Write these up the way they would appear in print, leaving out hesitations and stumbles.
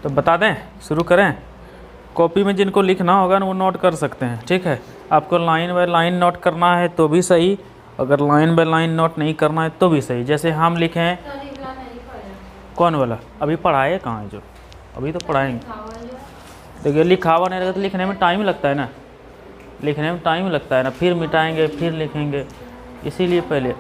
तो बता दें, शुरू करें। कॉपी में जिनको लिखना होगा ना वो नोट कर सकते हैं, ठीक है। आपको लाइन बाय लाइन नोट करना है तो भी सही, अगर लाइन बाय लाइन नोट नहीं करना है तो भी सही। जैसे हम लिखें, कौन वाला अभी पढ़ाए कहाँ है, जो अभी तो पढ़ाएंगे। देखिए लिखा हुआ नहीं रहेगा तो लिखने में टाइम लगता है ना, लिखने में टाइम लगता है ना, फिर मिटाएंगे फिर लिखेंगे, इसीलिए पहले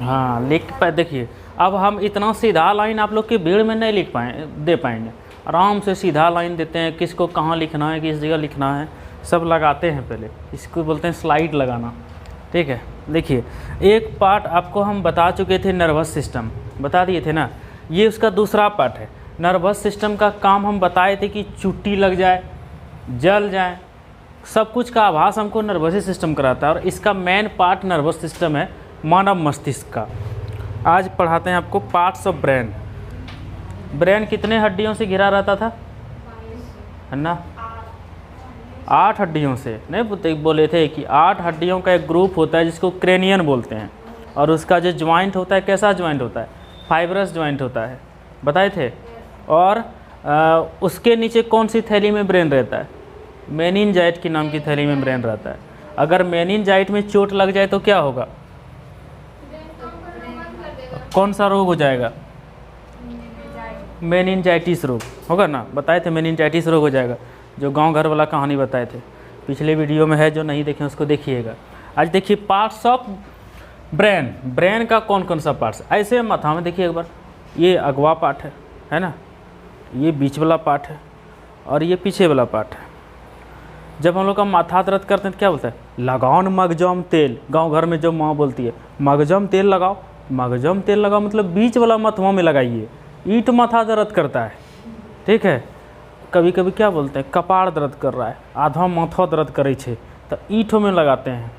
हाँ लिख पाए। देखिए अब हम इतना सीधा लाइन आप लोग की भीड़ में नहीं लिख दे पाएंगे, आराम से सीधा लाइन देते हैं, किसको कहाँ लिखना है, किस जगह लिखना है, सब लगाते हैं। पहले इसको बोलते हैं स्लाइड लगाना, ठीक है। देखिए एक पार्ट आपको हम बता चुके थे, नर्वस सिस्टम बता दिए थे ना, ये उसका दूसरा पार्ट है। नर्वस सिस्टम का काम हम बताए थे कि चुट्टी लग जाए, जल जाए, सब कुछ का आभास हमको नर्वस सिस्टम कराता है। और इसका मेन पार्ट नर्वस सिस्टम है मानव मस्तिष्क का। आज पढ़ाते हैं आपको पार्ट्स ऑफ ब्रेन। ब्रेन कितने हड्डियों से घिरा रहता था, है ना? 8 हड्डियों से। नहीं बोले थे कि 8 हड्डियों का एक ग्रुप होता है जिसको क्रेनियन बोलते हैं, और उसका जो ज्वाइंट होता है कैसा ज्वाइंट होता है, फाइब्रस ज्वाइंट होता है, बताए थे। और उसके नीचे कौन सी थैली में ब्रेन रहता है, मेनिनजाइट की नाम की थैली में ब्रेन रहता है। अगर मेनिनजाइट में चोट लग जाए तो क्या होगा, कौन सा रोग हो जाएगा, मेनिनजाइटिस रोग होगा ना, बताए थे मेनिनजाइटिस रोग हो जाएगा, जो गांव घर वाला कहानी बताए थे, पिछले वीडियो में है, जो नहीं देखें उसको देखिएगा। आज देखिए पार्ट्स ऑफ ब्रेन। ब्रेन का कौन कौन सा पार्ट्स, ऐसे माथा में देखिए एक बार, ये अगवा पार्ट है ना, ये बीच वाला पार्ट है और ये पीछे वाला पार्ट है। जब हम लोग का माथा दर्द करते हैं तो क्या बोलते हैं, लगाओ न मगजम तेल। गांव घर में जो माँ बोलती है मगजम तेल लगाओ, मगजम तेल लगाओ मतलब बीच वाला मथवा में लगाइए, ईंट माथा दर्द करता है, ठीक है। कभी कभी क्या बोलते हैं, कपाड़ दर्द कर रहा है, आधा माथा दर्द करे छे तो ईंटों में लगाते हैं।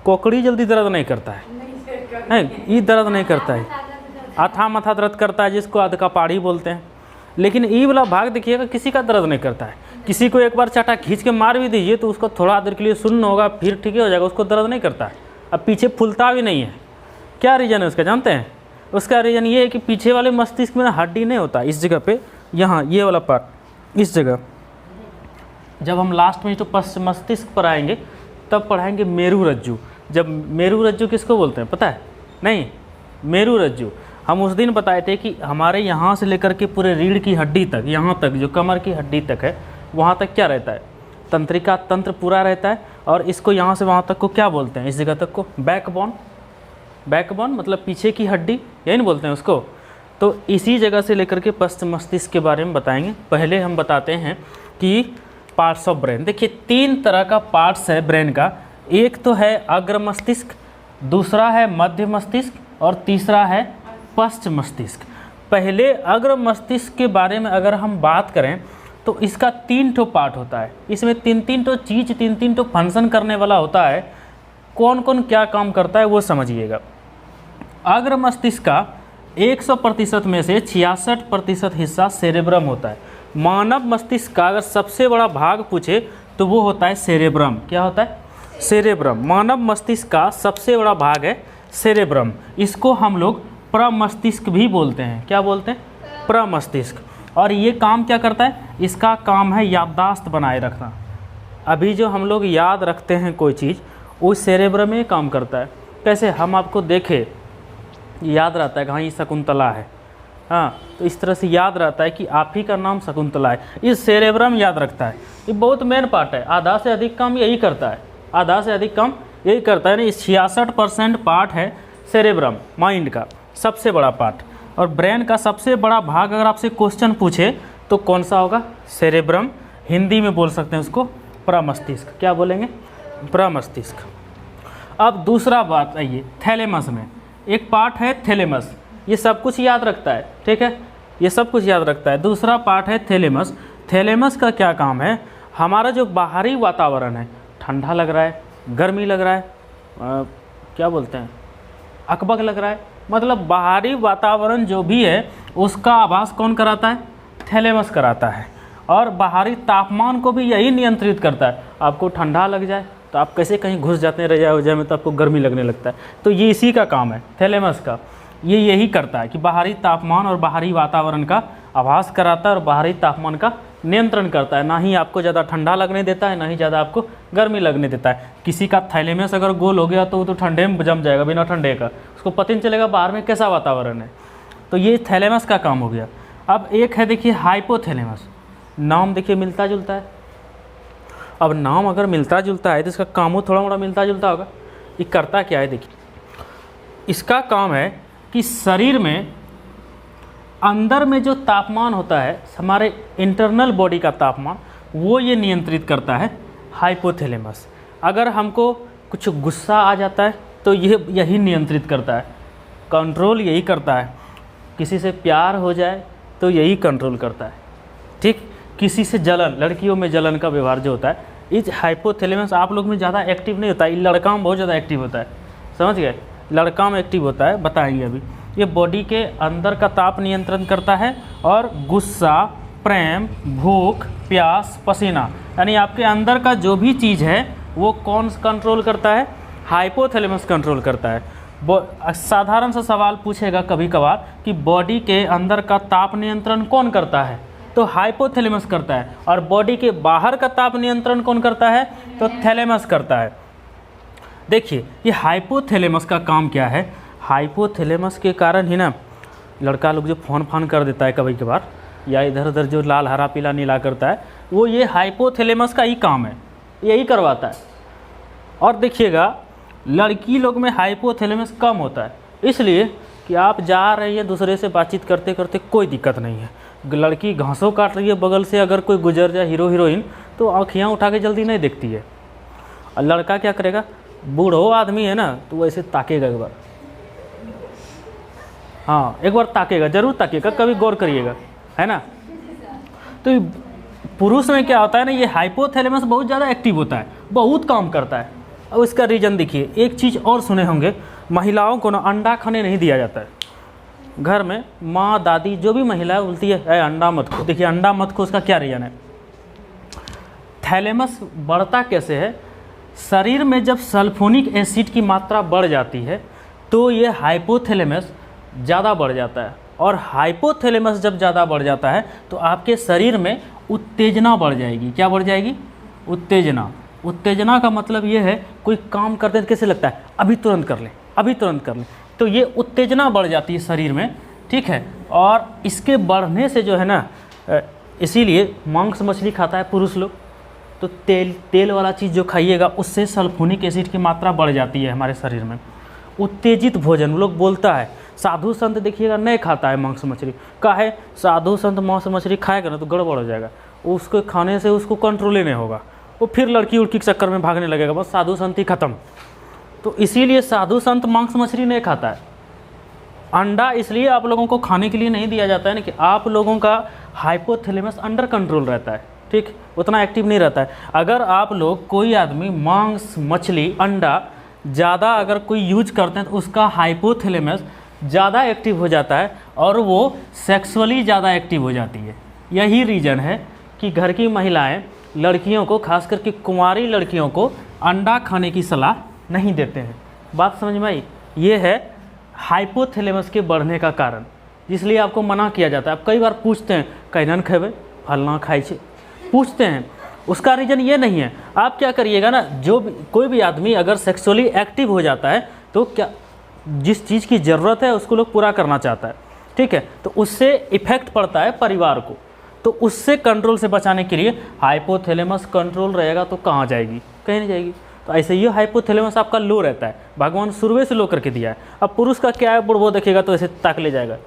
कोकड़ी जल्दी दर्द नहीं करता है, ई दर्द नहीं करता है, आधा माथा दर्द करता है जिसको आध कपाड़ी बोलते हैं। लेकिन ई वाला भाग देखिएगा किसी का दर्द नहीं करता है। किसी को एक बार चाटा खींच के मार भी दीजिए तो उसको थोड़ा देर के लिए सुन्न होगा, फिर ठीक हो जाएगा, उसको दर्द नहीं करता है। अब पीछे फूलता भी नहीं है। क्या रीज़न है उसका जानते हैं? उसका रीज़न ये है कि पीछे वाले मस्तिष्क में हड्डी नहीं होता इस जगह पे, यहाँ ये वाला पार्ट इस जगह। जब हम लास्ट में तो पश्च मस्तिष्क पर आएंगे तब पढ़ाएंगे मेरू रज्जु। जब मेरू रज्जु किसको बोलते हैं पता है? नहीं, मेरू रज्जु हम उस दिन बताए थे कि हमारे यहाँ से लेकर के पूरे रीढ़ की हड्डी तक, यहाँ तक जो कमर की हड्डी तक है, वहाँ तक क्या रहता है, तंत्रिका तंत्र पूरा रहता है। और इसको यहाँ से वहाँ तक को क्या बोलते हैं, इस जगह तक को बैकबोन। बैकबोन मतलब पीछे की हड्डी, यही नहीं बोलते हैं उसको। तो इसी जगह से लेकर के पश्च मस्तिष्क के बारे में बताएंगे। पहले हम बताते हैं कि पार्ट्स ऑफ ब्रेन। देखिए 3 तरह का पार्ट्स है ब्रेन का। एक तो है अग्र मस्तिष्क, दूसरा है मध्य मस्तिष्क और तीसरा है पश्च मस्तिष्क। पहले अग्र मस्तिष्क के बारे में अगर हम बात करें तो इसका 3 ठो पार्ट होता है। इसमें 3-3 ठो चीज़, 3-3 ठो फंक्शन करने वाला होता है। कौन कौन क्या काम करता है वो समझिएगा। अग्र मस्तिष्क का 100% में से 66% हिस्सा सेरेब्रम होता है। मानव मस्तिष्क का अगर सबसे बड़ा भाग पूछे तो वो होता है सेरेब्रम। क्या होता है? सेरेब्रम। मानव मस्तिष्क का सबसे बड़ा भाग है सेरेब्रम। इसको हम लोग प्रमस्तिष्क भी बोलते हैं। क्या बोलते हैं? प्रमस्तिष्क। और ये काम क्या करता है? इसका काम है याददाश्त बनाए रखना। अभी जो हम लोग याद रखते हैं कोई चीज़, उस सेरेब्रम में काम करता है। कैसे? हम आपको देखें, याद रहता है कि हाँ ये शकुंतला है, हाँ, तो इस तरह से याद रहता है कि आप ही का नाम शकुंतला है। इस सेरेब्रम याद रखता है। ये बहुत मेन पार्ट है। आधा से अधिक काम यही करता है, आधा से अधिक काम यही करता है। इस 66% पार्ट है सेरेब्रम, माइंड का सबसे बड़ा पार्ट। और ब्रेन का सबसे बड़ा भाग अगर आपसे क्वेश्चन पूछे तो कौन सा होगा? सेरेब्रम। हिंदी में बोल सकते हैं उसको प्रमस्तिष्क। क्या बोलेंगे? प्रमस्तिष्क। अब दूसरा बात आइए, थैलेमस में एक पार्ट है थैलेमस। ये सब कुछ याद रखता है, ठीक है, ये सब कुछ याद रखता है। दूसरा पार्ट है थैलेमस। थैलेमस का क्या काम है? हमारा जो बाहरी वातावरण है, ठंडा लग रहा है, गर्मी लग रहा है, क्या बोलते हैं, अकबक लग रहा है, मतलब बाहरी वातावरण जो भी है उसका आभास कौन कराता है? थैलेमस कराता है। और बाहरी तापमान को भी यही नियंत्रित करता है। आपको ठंडा लग जाए तो आप कैसे कहीं घुस जाते हैं रजाई वजाई में, तो आपको गर्मी लगने लगता है, तो ये इसी का काम है थैलेमस का। ये यही करता है कि बाहरी तापमान और बाहरी वातावरण का आभास कराता है और बाहरी तापमान का नियंत्रण करता है। ना ही आपको ज़्यादा ठंडा लगने देता है, ना ही ज़्यादा आपको गर्मी लगने देता है। किसी का थैलेमस अगर गोल हो गया तो वो तो ठंडे में जम जाएगा बिना ठंडे का, उसको पता नहीं चलेगा बाहर में कैसा वातावरण है। तो ये थैलेमस का काम हो गया। अब एक है देखिए हाइपोथैलेमस, नाम देखिए मिलता जुलता है। अब नाम अगर मिलता जुलता है तो इसका काम थोड़ा मोड़ा मिलता जुलता होगा। ये करता क्या है देखिए, इसका काम है कि शरीर में अंदर में जो तापमान होता है, हमारे इंटरनल बॉडी का तापमान, वो ये नियंत्रित करता है हाइपोथैलेमस। अगर हमको कुछ गुस्सा आ जाता है तो यही नियंत्रित करता है, कंट्रोल यही करता है। किसी से प्यार हो जाए तो यही कंट्रोल करता है, ठीक। किसी से जलन, लड़कियों में जलन का व्यवहार जो होता है, इस हाइपोथैलेमस आप लोग में ज़्यादा एक्टिव नहीं होता है, लड़का में बहुत ज़्यादा एक्टिव होता है, समझ गए। लड़का में एक्टिव होता है, बताएंगे अभी। ये बॉडी के अंदर का ताप नियंत्रण करता है और गुस्सा, प्रेम, भूख, प्यास, पसीना, यानी आपके अंदर का जो भी चीज़ है वो कौन कंट्रोल करता है, हाइपोथैलेमस कंट्रोल करता है। साधारण सा सवाल पूछेगा कभी कभार कि बॉडी के अंदर का ताप नियंत्रण कौन करता है, तो हाइपोथैलेमस करता है। और बॉडी के बाहर का ताप नियंत्रण कौन करता है, तो थैलेमस करता है। देखिए ये हाइपोथैलेमस का काम क्या है। हाइपोथैलेमस के कारण ही ना लड़का लोग जो फोन कर देता है कभी कभार, या इधर उधर जो लाल हरा पीला नीला करता है, वो ये हाइपोथैलेमस का ही काम है, यही करवाता है। और देखिएगा लड़की लोग में हाइपोथैलेमस कम होता है, इसलिए कि आप जा रहे हैं दूसरे से बातचीत करते करते कोई दिक्कत नहीं है। लड़की घासों काट रही है बगल से, अगर कोई गुजर जाए हीरो हीरोइन तो आँखियाँ उठा के जल्दी नहीं देखती है। और लड़का क्या करेगा, बूढ़ो आदमी है ना तो वैसे ताकेगा एक बार, हाँ एक बार ताकेगा, जरूर ताकेगा, कभी गौर करिएगा, है ना। तो पुरुष में क्या होता है ना, ये हाइपोथैलेमस बहुत ज़्यादा एक्टिव होता है, बहुत काम करता है। अब इसका रीज़न देखिए, एक चीज़ और सुने होंगे, महिलाओं को ना अंडा खाने नहीं दिया जाता है। घर में माँ दादी जो भी महिला बोलती है अंडा मत खो। देखिए अंडा मत खो, उसका क्या रीज़न है। थैलेमस बढ़ता कैसे है, शरीर में जब सल्फोनिक एसिड की मात्रा बढ़ जाती है तो ये हाइपोथैलेमस ज़्यादा बढ़ जाता है। और हाइपोथैलेमस जब ज़्यादा बढ़ जाता है तो आपके शरीर में उत्तेजना बढ़ जाएगी। क्या बढ़ जाएगी, उत्तेजना। उत्तेजना का मतलब ये है कोई काम करते कैसे लगता है, अभी तुरंत कर लें, अभी तुरंत कर लें। तो ये उत्तेजना बढ़ जाती है शरीर में, ठीक है। और इसके बढ़ने से जो है ना, इसीलिए मांस मछली खाता है पुरुष लोग, तो तेल वाला चीज़ जो खाइएगा उससे सल्फोनिक एसिड की मात्रा बढ़ जाती है हमारे शरीर में। उत्तेजित भोजन लोग बोलता है, साधु संत देखिएगा नहीं खाता है मांस मछली, काहे, साधु संत मांस मछली खाएगा ना तो गड़बड़ हो जाएगा, उसको खाने से उसको कंट्रोल ही नहीं होगा, वो फिर लड़की उड़की के चक्कर में भागने लगेगा, बस साधु संत ही खत्म। तो इसीलिए साधु संत मांस मछली नहीं खाता है। अंडा इसलिए आप लोगों को खाने के लिए नहीं दिया जाता है ना कि आप लोगों का हाइपोथैलेमस अंडर कंट्रोल रहता है, ठीक, उतना एक्टिव नहीं रहता है। अगर आप लोग कोई आदमी मांस मछली अंडा ज़्यादा अगर कोई यूज करते हैं तो उसका हाइपोथैलेमस ज़्यादा एक्टिव हो जाता है और वो सेक्सुअली ज़्यादा एक्टिव हो जाती है। यही रीज़न है कि घर की महिलाएं लड़कियों को, खास करके कुंवारी लड़कियों को अंडा खाने की सलाह नहीं देते हैं। बात समझ में आई, ये है हाइपोथैलेमस के बढ़ने का कारण, इसलिए आपको मना किया जाता है। आप कई बार पूछते हैं कैनन खेबे फलना खाई छे, पूछते हैं, उसका रीज़न ये नहीं है। आप क्या करिएगा ना, कोई भी आदमी अगर सेक्सुअली एक्टिव हो जाता है तो क्या जिस चीज़ की ज़रूरत है उसको लोग पूरा करना चाहता है, ठीक है, तो उससे इफेक्ट पड़ता है परिवार को। तो उससे कंट्रोल से बचाने के लिए हाइपोथैलेमस कंट्रोल रहेगा तो कहाँ जाएगी, कहीं नहीं जाएगी। तो ऐसे ये हाइपोथैलेमस आपका लो रहता है, भगवान शुरू से लो करके दिया है। अब पुरुष का क्या है, बुढ़बो देखेगा तो ऐसे ताक ले जाएगा,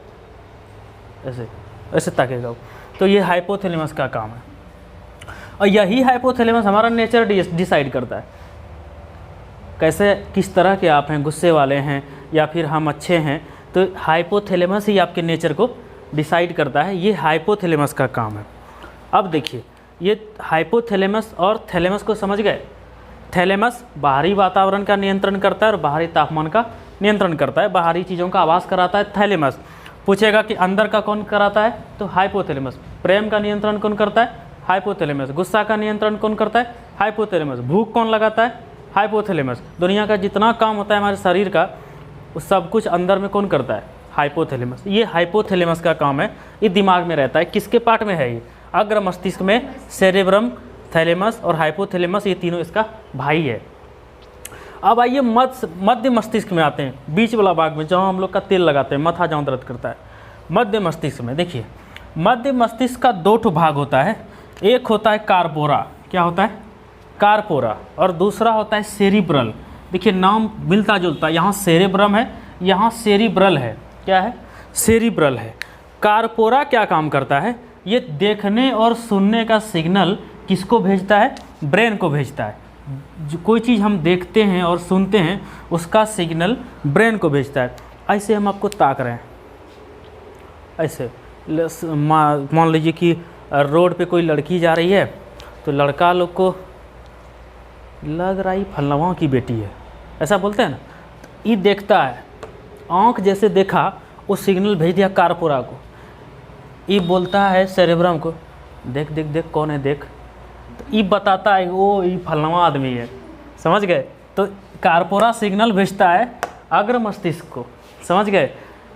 ऐसे ऐसे ताकेगा। तो ये हाइपोथैलेमस का काम है और यही हाइपोथैलेमस हमारा नेचर डिसाइड करता है, कैसे किस तरह के आप हैं, गुस्से वाले हैं या फिर हम अच्छे हैं। तो हाइपोथैलेमस ही आपके नेचर को डिसाइड करता है, ये हाइपोथैलेमस का काम है। अब देखिए ये हाइपोथैलेमस और थैलेमस को समझ गए। थैलेमस बाहरी वातावरण का नियंत्रण करता है और बाहरी तापमान का नियंत्रण करता है, बाहरी चीज़ों का आवाज़ कराता है थैलेमस। पूछेगा कि अंदर का कौन कराता है, तो हाइपोथैलेमस। प्रेम का नियंत्रण कौन करता है, हाइपोथैलेमस। गुस्सा का नियंत्रण कौन करता है, हाइपोथैलेमस। भूख कौन लगाता है, हाइपोथैलेमस। दुनिया का जितना काम होता है हमारे शरीर का, उस सब कुछ अंदर में कौन करता है, हाइपोथैलेमस। ये हाइपोथैलेमस का काम है, ये दिमाग में रहता है। किसके पार्ट में है ये? अग्र मस्तिष्क में सेरेब्रम, थैलेमस और हाइपोथैलेमस, ये तीनों इसका भाई है। अब आइए मध्य मस्तिष्क में आते हैं, बीच वाला भाग में जहाँ हम लोग का तेल लगाते हैं, माथा जहाँ दर्द करता है। मध्य मस्तिष्क में देखिए, मध्य मस्तिष्क का दो ठो भाग होता है। एक होता है कार्पोरा, क्या होता है? कार्पोरा। और दूसरा होता है सेरिब्रल। देखिए नाम मिलता जुलता, यहाँ सेरेब्रम है, यहाँ सेरिब्रल है। क्या है? सेरिब्रल है। कार्पोरा क्या काम करता है? ये देखने और सुनने का सिग्नल किसको भेजता है? ब्रेन को भेजता है। जो कोई चीज़ हम देखते हैं और सुनते हैं उसका सिग्नल ब्रेन को भेजता है। ऐसे हम आपको ताक रहे हैं, ऐसे मान लीजिए कि रोड पे कोई लड़की जा रही है, तो लड़का लोग को लग रहा है फलनवा की बेटी है, ऐसा बोलते हैं ना। ये देखता है, आँख जैसे देखा वो सिग्नल भेज दिया कार्पोरा को। ये बोलता है सेरेब्रम को, देख देख देख कौन है देख, तो ये बताता है वो ये फलनवा आदमी है। समझ गए? तो कार्पोरा सिग्नल भेजता है अग्र मस्तिष्क को। समझ गए?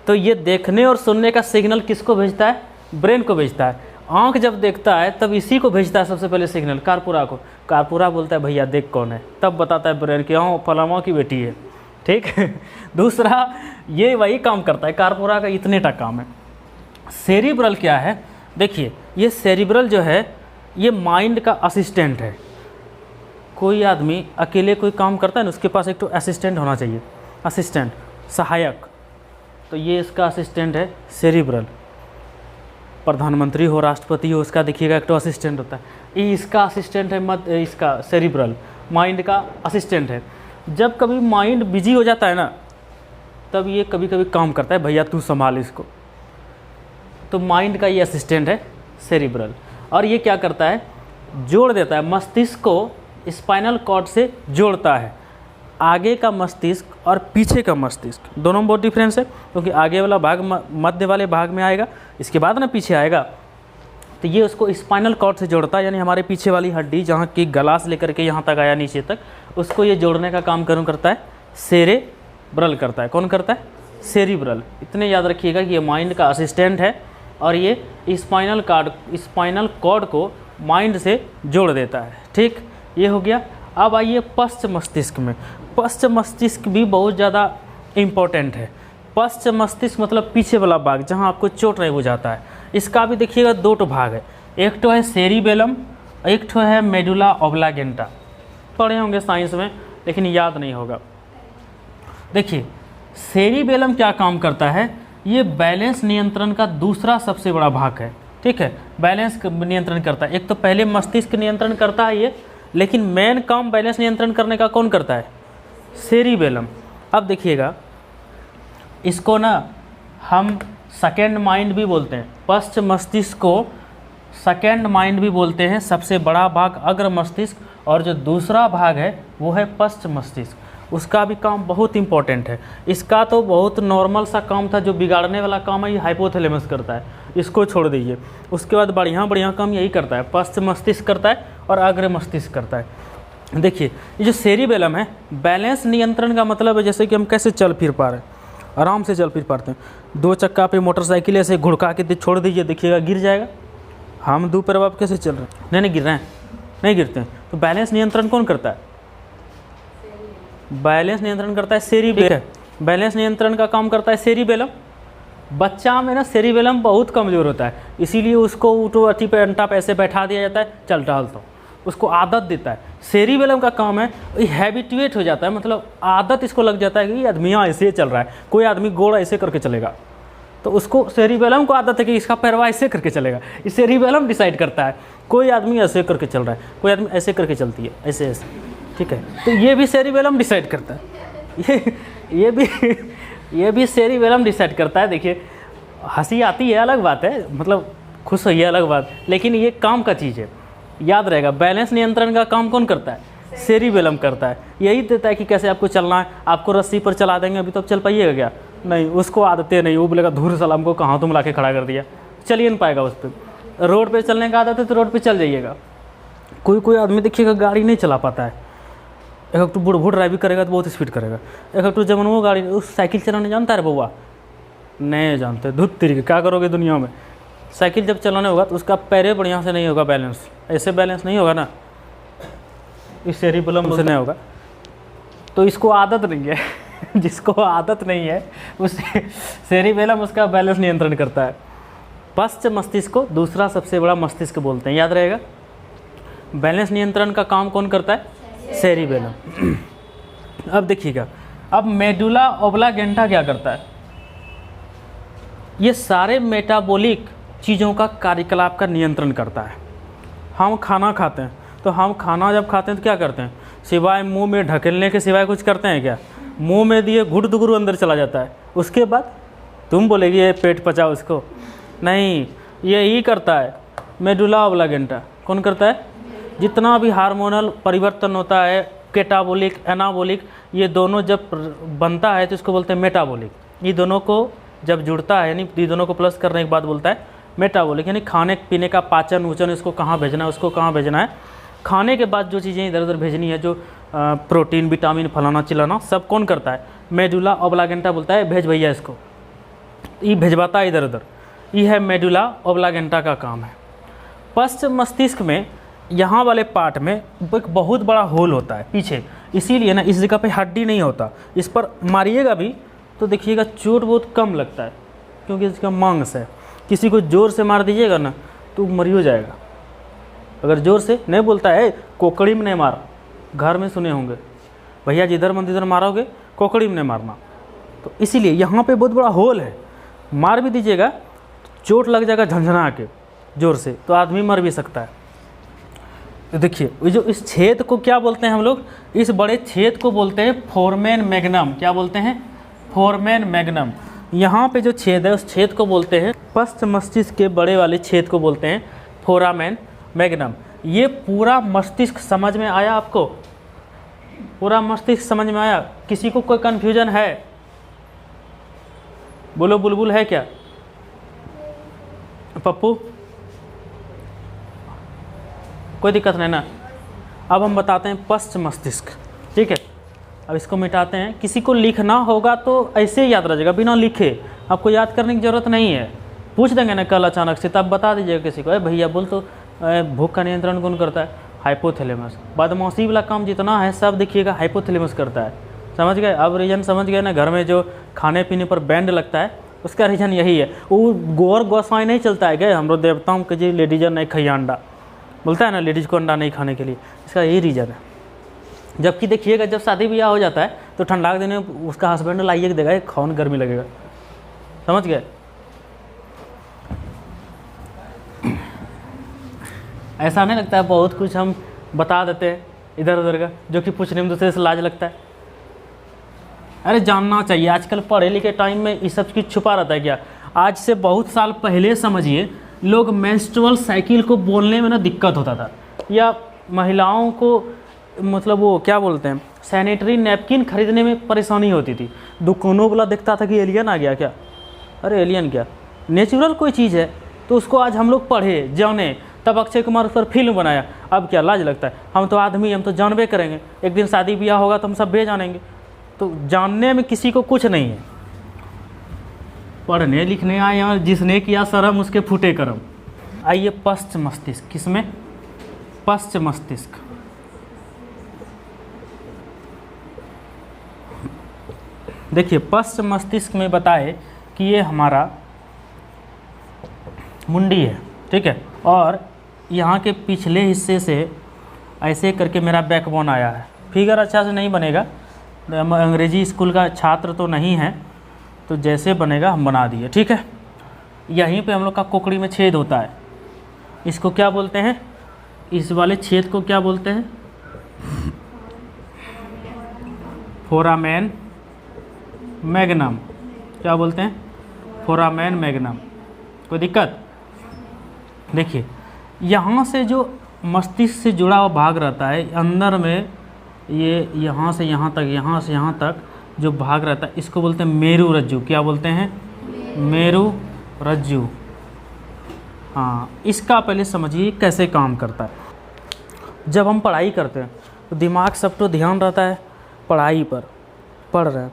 तो ये देखने और सुनने का सिग्नल किसको भेजता है? ब्रेन को भेजता है। आँख जब देखता है तब इसी को भेजता है सबसे पहले सिग्नल, कार्पोरा को। कार्पोरा बोलता है भैया देख कौन है, तब बताता है ब्रेन कि हाँ फलामा की बेटी है। ठीक है। दूसरा ये वही काम करता है, कार्पोरा का इतने टा काम है। सेरिब्रल क्या है? देखिए ये सेरिब्रल जो है ये माइंड का असिस्टेंट है। कोई आदमी अकेले कोई काम करता है ना, उसके पास एक तो असिस्टेंट होना चाहिए, असिस्टेंट, सहायक। तो ये इसका असिस्टेंट है सेरिब्रल। प्रधानमंत्री हो, राष्ट्रपति हो, उसका देखिएगा एक तो असिस्टेंट होता है, ये इसका असिस्टेंट है। इसका सेरिब्रल माइंड का असिस्टेंट है। जब कभी माइंड बिजी हो जाता है ना, तब ये कभी कभी काम करता है, भैया तू संभाल इसको। तो माइंड का ये असिस्टेंट है सेरिब्रल। और ये क्या करता है? जोड़ देता है, मस्तिष्क को स्पाइनल कॉर्ड से जोड़ता है। आगे का मस्तिष्क और पीछे का मस्तिष्क दोनों में बहुत डिफरेंस है, क्योंकि आगे वाला भाग मध्य वाले भाग में आएगा, इसके बाद ना पीछे आएगा। तो ये उसको स्पाइनल कॉर्ड से जोड़ता है, यानी हमारे पीछे वाली हड्डी जहाँ की गला से लेकर के यहाँ तक आया नीचे तक, उसको ये जोड़ने का काम करता है सेरेब्रल करता है। कौन करता है? सेरिब्रल। इतने याद रखिएगा कि ये माइंड का असिस्टेंट है और ये स्पाइनल कॉर्ड को माइंड से जोड़ देता है। ठीक, ये हो गया। अब आइए पश्च मस्तिष्क में। पश्च मस्तिष्क भी बहुत ज़्यादा इम्पोर्टेंट है। पश्च मस्तिष्क मतलब पीछे वाला भाग जहाँ आपको चोट नहीं बुझाता है। इसका भी देखिएगा दो तो भाग है, एक तो है सेरिबेलम, एक तो है मेडुला ऑब्लागेंटा। पढ़े होंगे साइंस में लेकिन याद नहीं होगा। देखिए सेरिबेलम क्या काम करता है? ये बैलेंस नियंत्रण का दूसरा सबसे बड़ा भाग है। ठीक है, बैलेंस नियंत्रण करता है। एक तो पहले मस्तिष्क नियंत्रण करता है ये, लेकिन मेन काम बैलेंस नियंत्रण करने का कौन करता है? सेरिबेलम। अब देखिएगा, इसको ना हम सेकेंड माइंड भी बोलते हैं। पश्च मस्तिष्क को सेकेंड माइंड भी बोलते हैं। सबसे बड़ा भाग अग्र मस्तिष्क और जो दूसरा भाग है वो है पश्च मस्तिष्क। उसका भी काम बहुत इंपॉर्टेंट है। इसका तो बहुत नॉर्मल सा काम था, जो बिगाड़ने वाला काम है ये हाइपोथैलेमस करता है, इसको छोड़ दीजिए। उसके बाद बढ़िया काम यही करता है, पश्च मस्तिष्क करता है और अग्र मस्तिष्क करता है। देखिए ये जो सेरिबेलम है, बैलेंस नियंत्रण का मतलब है जैसे कि हम कैसे चल फिर पा रहे हैं, आराम से चल फिर पाते हैं। दो चक्का पे मोटरसाइकिल ऐसे घुड़का के छोड़ दीजिए, देखिएगा गिर जाएगा। हम दो पैर आप कैसे चल रहे हैं? नहीं गिर रहे हैं, नहीं गिरते हैं। तो बैलेंस नियंत्रण कौन करता है? बैलेंस नियंत्रण करता है सेरिबेलम। बैलेंस नियंत्रण का काम करता है सेरिबेलम। बच्चा में ना सेरिबेलम बहुत कमज़ोर होता है, इसीलिए उसको उठो अथी पे अंटा पे ऐसे बैठा दिया जाता है, चल टहल तो उसको आदत देता है। सेरिबेलम का काम है ये हैबिचुएट हो जाता है, मतलब आदत इसको लग जाता है कि ये आदमी ऐसे चल रहा है। कोई आदमी गोड़ ऐसे करके चलेगा तो उसको सेरिबेलम को आदत है कि इसका पैरवा ऐसे करके चलेगा। ये सेरिबेलम डिसाइड करता है। कोई आदमी ऐसे करके चल रहा है, कोई आदमी ऐसे करके चलती है, ऐसे ऐसे। ठीक है, तो ये भी सेरिबेलम डिसाइड करता है। ये भी सेरिबेलम डिसाइड करता है। देखिए हंसी आती है अलग बात है, मतलब खुश होइए अलग बात, लेकिन ये काम का चीज़ है, याद रहेगा। बैलेंस नियंत्रण का काम कौन करता है? सेरिबेलम करता है। यही देता है कि कैसे आपको चलना है। आपको रस्सी पर चला देंगे अभी तो आप चल पाइएगा क्या? नहीं, उसको आदतें नहीं। वो बोलेगा धूर सलाम को कहाँ तुम लाके खड़ा कर दिया, चलिए नहीं पाएगा उस पर। रोड पे चलने का आदत है तो रोड पे चल जाइएगा। कोई आदमी देखिएगा गाड़ी नहीं चला पाता है। एक तो बुढ़ ड्राइविंग करेगा तो बहुत स्पीड करेगा। एक तो जब वो गाड़ी उस साइकिल चलाने जानता है बउआ, नहीं जानते, धुत तिरी क्या करोगे दुनिया में। साइकिल जब चलाने होगा तो उसका पैरे बढ़िया से नहीं होगा बैलेंस, ऐसे बैलेंस नहीं होगा ना, इस सेरिबेलम से नहीं होगा। तो इसको आदत नहीं है जिसको आदत नहीं है उस सेरिबेलम उसका बैलेंस नियंत्रण करता है। पश्च मस्तिष्क को दूसरा सबसे बड़ा मस्तिष्क बोलते हैं, याद रहेगा। बैलेंस नियंत्रण का काम कौन करता है? सेरिबेलम। अब देखिएगा, अब मेडुला ओब्लागेंटा क्या करता है? ये सारे मेटाबॉलिक चीज़ों का कार्यकलाप का नियंत्रण करता है। हम खाना खाते हैं तो हम खाना जब खाते हैं तो क्या करते हैं? सिवाय मुंह में ढकेलने के सिवाय कुछ करते हैं क्या? मुंह में दिए घुट दुगुरु अंदर चला जाता है। उसके बाद तुम बोलेगी ये पेट पचा उसको, नहीं, यही करता है मेडुला ओब्लागेंटा। कौन करता है? जितना भी हार्मोनल परिवर्तन होता है, कैटाबॉलिक, एनाबॉलिक, ये दोनों जब बनता है तो इसको बोलते हैं मेटाबॉलिक। ये दोनों को जब जुड़ता है, यानी ये दोनों को प्लस करने के बाद बोलता है मेटाबॉलिक, यानी खाने पीने का पाचन उचन, इसको कहाँ भेजना है, उसको कहाँ भेजना है। खाने के बाद जो चीज़ें इधर उधर भेजनी है, जो प्रोटीन विटामिन फलाना चिलाना, सब कौन करता है? मेडुला ओब्लागेंटा बोलता है भेज भैया इसको, ये भेजवाता है इधर उधर। ये है मेडुला ओब्लागेंटा का काम है। पश्च मस्तिष्क में यहाँ वाले पार्ट में एक बहुत बड़ा होल होता है पीछे, इसीलिए ना इस जगह पे हड्डी नहीं होता। इस पर मारिएगा भी तो देखिएगा चोट बहुत कम लगता है, क्योंकि इसका मांस है। किसी को ज़ोर से मार दीजिएगा ना तो मर हो जाएगा। अगर ज़ोर से नहीं बोलता है कोकड़ी में नहीं मार, घर में सुने होंगे भैया जिधर मन तिधर मारोगे, कोकड़ी में नहीं मारना। तो इसीलिए यहाँ पे बहुत बड़ा होल है, मार भी दीजिएगा चोट लग जाएगा झंझना के ज़ोर से, तो आदमी मर भी सकता है। तो देखिए जो इस छेद को क्या बोलते हैं हम लोग? इस बड़े छेद को बोलते हैं फोरमेन मैग्नम। क्या बोलते हैं? Foramen magnum. यहाँ पे जो छेद है उस छेद को बोलते हैं, पश्च मस्तिष्क के बड़े वाले छेद को बोलते हैं फोरामेन मैग्नम। ये पूरा मस्तिष्क समझ में आया आपको? पूरा मस्तिष्क समझ में आया? किसी को कोई कन्फ्यूजन है? बोलो, बुलबुल है क्या? पप्पू, कोई दिक्कत नहीं ना? अब हम बताते हैं पश्च मस्तिष्क, ठीक है। अब इसको मिटाते हैं। किसी को लिखना होगा तो ऐसे ही याद रह जाएगा, बिना लिखे। आपको याद करने की ज़रूरत नहीं है। पूछ देंगे ना कल अचानक से, तब बता दीजिएगा किसी को, भैया बोल तो भूख का नियंत्रण कौन करता है? हाइपोथैलेमस। बदमाशी वाला काम जितना है सब देखिएगा हाइपोथैलेमस करता है। समझ गए? अब रीजन समझ गए ना? घर में जो खाने पीने पर बैंड लगता है उसका रीजन यही है। वो गोर गोसाई नहीं चलता है क्या? हमरो देवताओं के जी लेडीजन नहीं खाइए अंडा, बोलता है ना लेडीज़ को अंडा नहीं खाने के लिए, इसका यही रीज़न है। जबकि देखिएगा जब शादी ब्याह हो जाता है तो ठंडा के दिन में उसका हस्बैंड लाइए के देगा, खान गर्मी लगेगा। समझ गए? ऐसा नहीं लगता है बहुत कुछ हम बता देते हैं इधर उधर का, जो कि पूछने में दूसरे से लाज लगता है? अरे जानना चाहिए। आजकल पढ़े लिखे टाइम में ये सब चीज़ छुपा रहता है क्या? आज से बहुत साल पहले समझिए लोग मेंस्ट्रुअल साइकिल को बोलने में ना दिक्कत होता था, या महिलाओं को मतलब वो क्या बोलते हैं सैनिटरी नैपकिन खरीदने में परेशानी होती थी। दुकानों वाला देखता था कि एलियन आ गया क्या? अरे एलियन क्या, नेचुरल कोई चीज़ है तो उसको आज हम लोग पढ़े जाने, तब अक्षय कुमार उस पर फिल्म बनाया। अब क्या लाज लगता है? हम तो आदमी, हम तो जानबे करेंगे। एक दिन शादी ब्याह होगा तो हम सब बे जानेंगे। तो जानने में किसी को कुछ नहीं है। पढ़ने लिखने आए और जिसने किया शर्म उसके फूटे करम। आइए पश्च मस्तिष्क, किसमें? पश्च मस्तिष्क। देखिए पश्च मस्तिष्क में बताए कि ये हमारा मुंडी है, ठीक है, और यहाँ के पिछले हिस्से से ऐसे करके मेरा बैकबोन आया है। फिगर अच्छा से नहीं बनेगा, अंग्रेजी स्कूल का छात्र तो नहीं है, तो जैसे बनेगा हम बना दिए, ठीक है। यहीं पे हम लोग का कोकड़ी में छेद होता है, इसको क्या बोलते हैं? इस वाले छेद को क्या बोलते हैं? Foramen magnum. क्या बोलते हैं? Foramen magnum. कोई दिक्कत? देखिए यहाँ से जो मस्तिष्क से जुड़ा हुआ भाग रहता है अंदर में, ये यहाँ से यहाँ तक, यहाँ से यहाँ तक जो भाग रहता है इसको बोलते हैं मेरु रज्जु। क्या बोलते हैं? मेरु रज्जु। हाँ, इसका पहले समझिए कैसे काम करता है। जब हम पढ़ाई करते हैं तो दिमाग सब तो ध्यान रहता है पढ़ाई पर, पढ़ रहे हैं,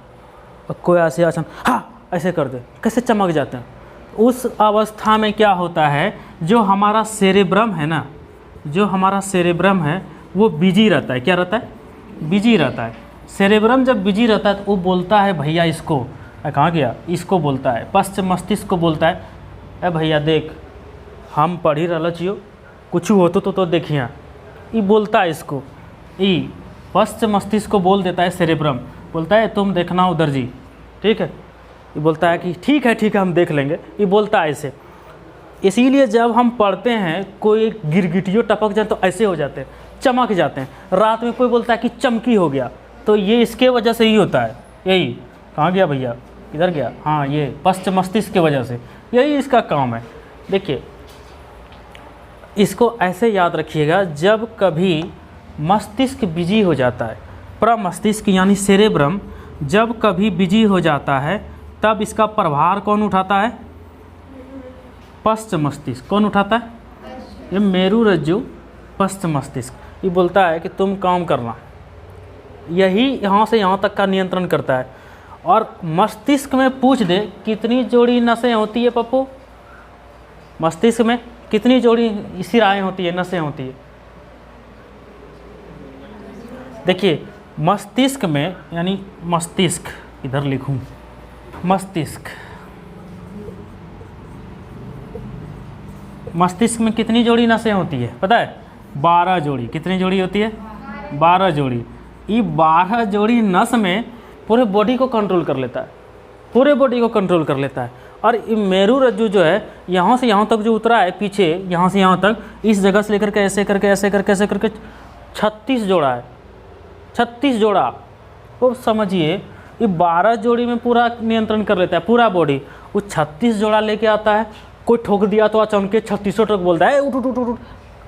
और कोई ऐसे अचानक हाँ ऐसे कर दे, कैसे चमक जाते हैं। उस अवस्था में क्या होता है, जो हमारा सेरेब्रम है ना, जो हमारा सेरेब्रम है वो बिजी रहता है। क्या रहता है? बिजी रहता है। सेरेब्रम जब बिजी रहता है तो वो बोलता है भैया इसको, कहाँ गया, इसको बोलता है, पश्च मस्तिष्क को बोलता है, अरे भैया देख हम पढ़ी रह छियो, कुछ होतो तो देखिए, ये बोलता है इसको, ये पश्च मस्तिष्क को बोल देता है सेरेब्रम, बोलता है तुम देखना उधर जी, ठीक है। ये बोलता है कि ठीक है हम देख लेंगे, ये बोलता है ऐसे। इसीलिए जब हम पढ़ते हैं कोई गिरगिटियों टपक जाए तो ऐसे हो जाते हैं, चमक जाते हैं। रात में कोई बोलता है कि चमकी हो गया, तो ये इसके वजह से ही होता है। यही कहाँ गया भैया, इधर गया, हाँ ये पश्च मस्तिष्क की वजह से, यही इसका काम है। देखिए इसको ऐसे याद रखिएगा, जब कभी मस्तिष्क बिजी हो जाता है, प्रमस्तिष्क यानी सेरेब्रम जब कभी बिजी हो जाता है, तब इसका प्रभार कौन उठाता है? पश्च मस्तिष्क। कौन उठाता है? ये मेरुरज्जु पश्च मस्तिष्क। ये बोलता है कि तुम काम करना, यही यहाँ से यहाँ तक का नियंत्रण करता है। और मस्तिष्क में पूछ दे कितनी जोड़ी नसें होती है पप्पू, मस्तिष्क में कितनी जोड़ी सिराएँ होती है, नसें होती है? देखिए मस्तिष्क में, यानी मस्तिष्क, इधर लिखूं, मस्तिष्क, मस्तिष्क में कितनी जोड़ी नसें होती है पता है? 12 जोड़ी। कितनी जोड़ी होती है? 12 जोड़ी। ये 12 जोड़ी नस में पूरे बॉडी को कंट्रोल कर लेता है, पूरे बॉडी को कंट्रोल कर लेता है। और ये मेरुरज्जु जो है, यहाँ से यहाँ तक जो उतरा है पीछे, यहाँ से यहाँ तक, इस जगह से लेकर के ऐसे करके ऐसे करके ऐसे करके 36 जोड़ा है, 36 जोड़ा। तो समझिए ये 12 जोड़ी में पूरा नियंत्रण कर लेता है पूरा बॉडी। वो 36 जोड़ा लेके आता है, कोई ठोक दिया तो अचानक 36 टोक बोलता है उठ उठ उठ उठ,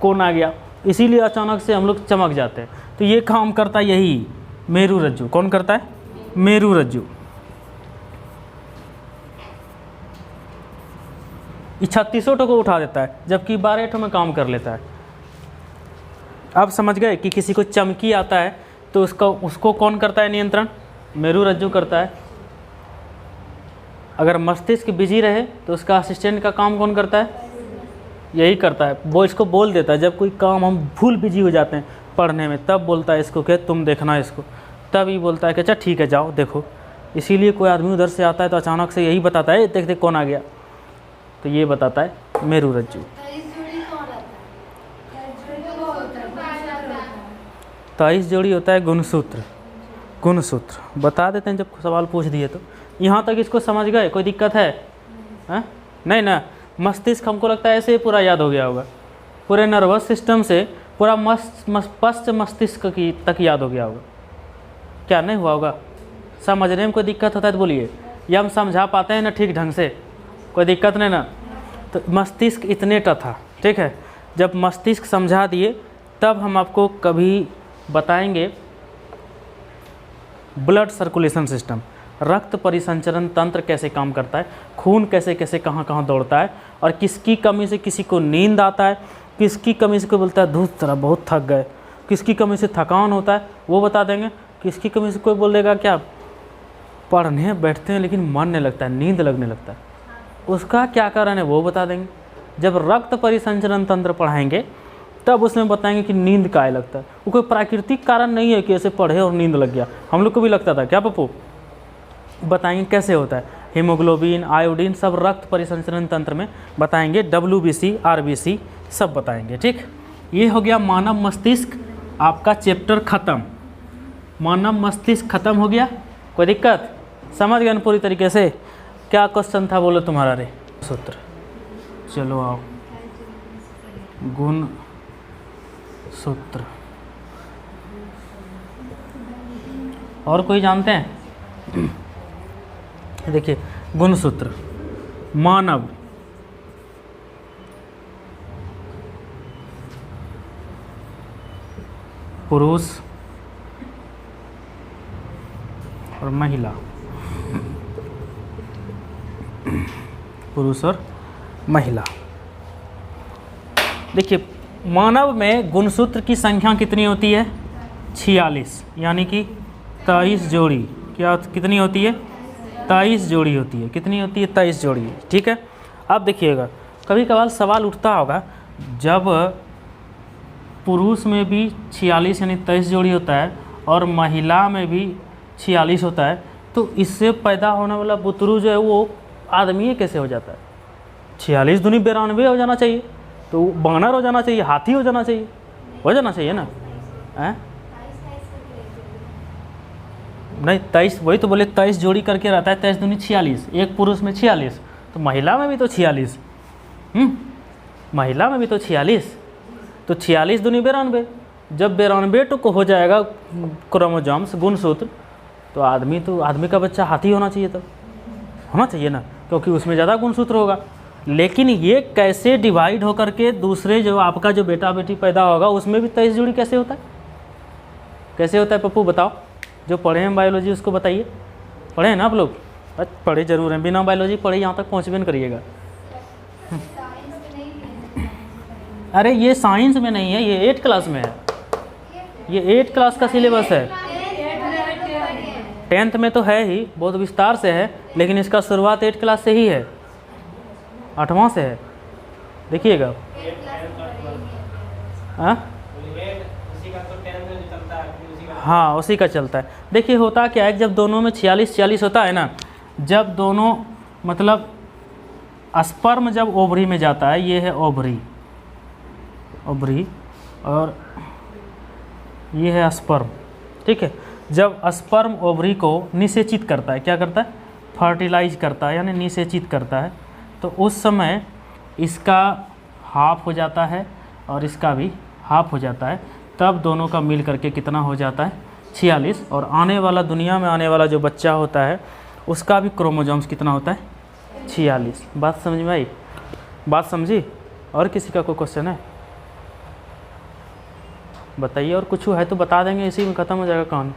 कौन आ गया। इसीलिए अचानक से हम लोग चमक जाते हैं। तो ये काम करता है यही मेरुरज्जु। कौन करता है? मेरुरज्जु। ये 36 टोक को उठा देता है, जबकि 12 ठो में काम कर लेता है। अब समझ गए कि किसी को चमकी आता है तो उसको कौन करता है नियंत्रण? मेरुरज्जु करता है। अगर मस्तिष्क बिजी रहे तो उसका असिस्टेंट का काम कौन करता है? यही करता है। वो इसको बोल देता है, जब कोई काम हम भूल बिजी हो जाते हैं पढ़ने में, तब बोलता है इसको कि तुम देखना इसको, तब ये बोलता है कि अच्छा ठीक है जाओ देखो। इसीलिए कोई आदमी उधर से आता है तो अचानक से यही बताता है देख देख कौन आ गया, तो ये बताता है मेरुरज्जु। 23 जोड़ी होता है गुणसूत्र। गुणसूत्र बता देते हैं जब सवाल पूछ दिए तो। यहाँ तक इसको समझ गए? कोई दिक्कत है? नहीं ना। मस्तिष्क हमको लगता है ऐसे पूरा याद हो गया होगा, पूरे नर्वस सिस्टम से पूरा पश्च मस्तिष्क की तक याद हो गया होगा। क्या नहीं हुआ होगा? समझने में कोई दिक्कत होता है तो बोलिए, या हम समझा पाते हैं ना ठीक ढंग से? कोई दिक्कत नहीं ना। तो मस्तिष्क इतने टा था, ठीक है। जब मस्तिष्क समझा दिए तब हम आपको कभी बताएंगे ब्लड सर्कुलेशन सिस्टम, रक्त परिसंचरण तंत्र कैसे काम करता है, खून कैसे कैसे कहाँ कहाँ दौड़ता है, और किसकी कमी से किसी को नींद आता है, किसकी कमी से कोई बोलता है धूप तरह बहुत थक गए, किसकी कमी से थकान होता है वो बता देंगे, किसकी कमी से कोई बोल देगा क्या पढ़ने बैठते हैं लेकिन मन नहीं लगता है, नींद लगने लगता है, उसका क्या कारण है वो बता देंगे। जब रक्त परिसंचरण तंत्र पढ़ाएंगे तब उसमें बताएंगे कि नींद काहे लगता है। वो कोई प्राकृतिक कारण नहीं है कि ऐसे पढ़े और नींद लग गया, हम लोग को भी लगता था क्या पप्पू? बताएंगे कैसे होता है। हीमोग्लोबिन, आयोडीन सब रक्त परिसंचरण तंत्र में बताएंगे, WBC, RBC सब बताएंगे, ठीक। ये हो गया मानव मस्तिष्क, आपका चैप्टर ख़त्म। मानव मस्तिष्क खत्म हो गया। कोई दिक्कत? समझ गए पूरी तरीके से? क्या क्वेश्चन था बोलो तुम्हारा रे? सूत्र, चलो आओ। गुण सूत्र और कोई जानते हैं? देखिए गुण सूत्र, मानव, पुरुष और महिला, पुरुष और महिला। देखिए मानव में गुणसूत्र की संख्या कितनी होती है? 46, यानी कि 23 जोड़ी। क्या कितनी होती है? 23 जोड़ी होती है। कितनी होती है? 23 जोड़ी। ठीक है, अब देखिएगा, कभी कभार सवाल उठता होगा, जब पुरुष में भी 46 यानी 23 जोड़ी होता है और महिला में भी 46 होता है, तो इससे पैदा होने वाला बुतरू जो है वो आदमी कैसे हो जाता है? 46 दूनी 92 हो जाना चाहिए, तो बानर हो जाना चाहिए, हाथी हो जाना चाहिए, हो जाना चाहिए ना? हैं? नहीं, 23, वही तो बोले 23 जोड़ी करके रहता है, 23 दूनी 46, एक पुरुष में 46, तो महिला में भी तो 46, महिला में भी तो 46, तो 46 दूनी 92, जब 92 टुक हो जाएगा क्रोमोसोम्स गुणसूत्र, तो आदमी का बच्चा हाथी होना चाहिए, तब होना चाहिए ना, क्योंकि उसमें ज़्यादा गुणसूत्र होगा। लेकिन ये कैसे डिवाइड होकर के दूसरे जो आपका जो बेटा बेटी पैदा होगा उसमें भी 23 जोड़ी कैसे होता है? कैसे होता है पप्पू बताओ, जो पढ़े हैं बायोलॉजी उसको बताइए। पढ़े हैं ना आप लोग? पढ़े जरूर हैं, बिना बायोलॉजी पढ़े यहाँ तक पहुँचबे नहीं करिएगा। अरे ये साइंस में नहीं है, ये 8 क्लास में है, ये 8 क्लास का सिलेबस है। 10th में तो है ही, बहुत विस्तार से है, लेकिन इसका शुरुआत 8 क्लास से ही है, 8वां से है, देखिएगा। हाँ, उसी का चलता है। देखिए होता क्या है, जब दोनों में 46 होता है ना, जब दोनों मतलब स्पर्म जब ओवरी में जाता है, ये है ओवरी और ये है स्पर्म, ठीक है। जब स्पर्म ओवरी को निषेचित करता है, क्या करता है? फर्टिलाइज करता है, यानी निषेचित करता है, तो उस समय इसका हाफ हो जाता है और इसका भी हाफ हो जाता है, तब दोनों का मिल करके कितना हो जाता है? 46। और आने वाला दुनिया में आने वाला जो बच्चा होता है उसका भी क्रोमोसोम्स कितना होता है? 46। बात समझ में आई? बात समझी? और किसी का कोई क्वेश्चन है बताइए, और कुछ है तो बता देंगे, इसी में ख़त्म हो जाएगा कहानी।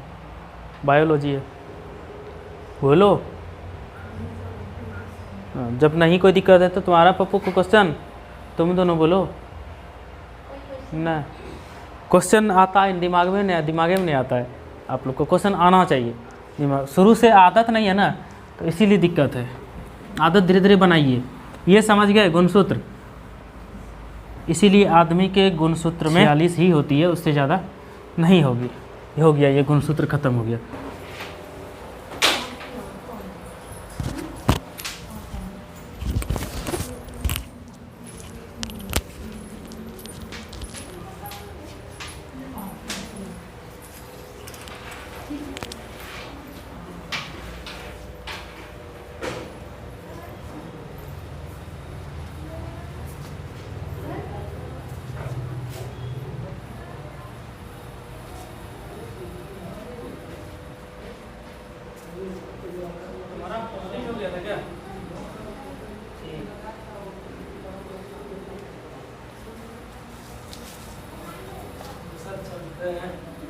बायोलॉजी है, बोलो। जब नहीं कोई दिक्कत है तो तुम्हारा पप्पू को क्वेश्चन, तुम दोनों बोलो ना। क्वेश्चन आता है दिमाग में नहीं आता है। आप लोग को क्वेश्चन आना चाहिए दिमाग, शुरू से आदत नहीं है ना, तो इसीलिए दिक्कत है। आदत धीरे धीरे बनाइए। ये समझ गए गुणसूत्र? इसीलिए आदमी के गुणसूत्र में 46 ही होती है, उससे ज़्यादा नहीं होगी। हो गया, ये गुणसूत्र खत्म हो गया। तुम्हारा हो गया था क्या?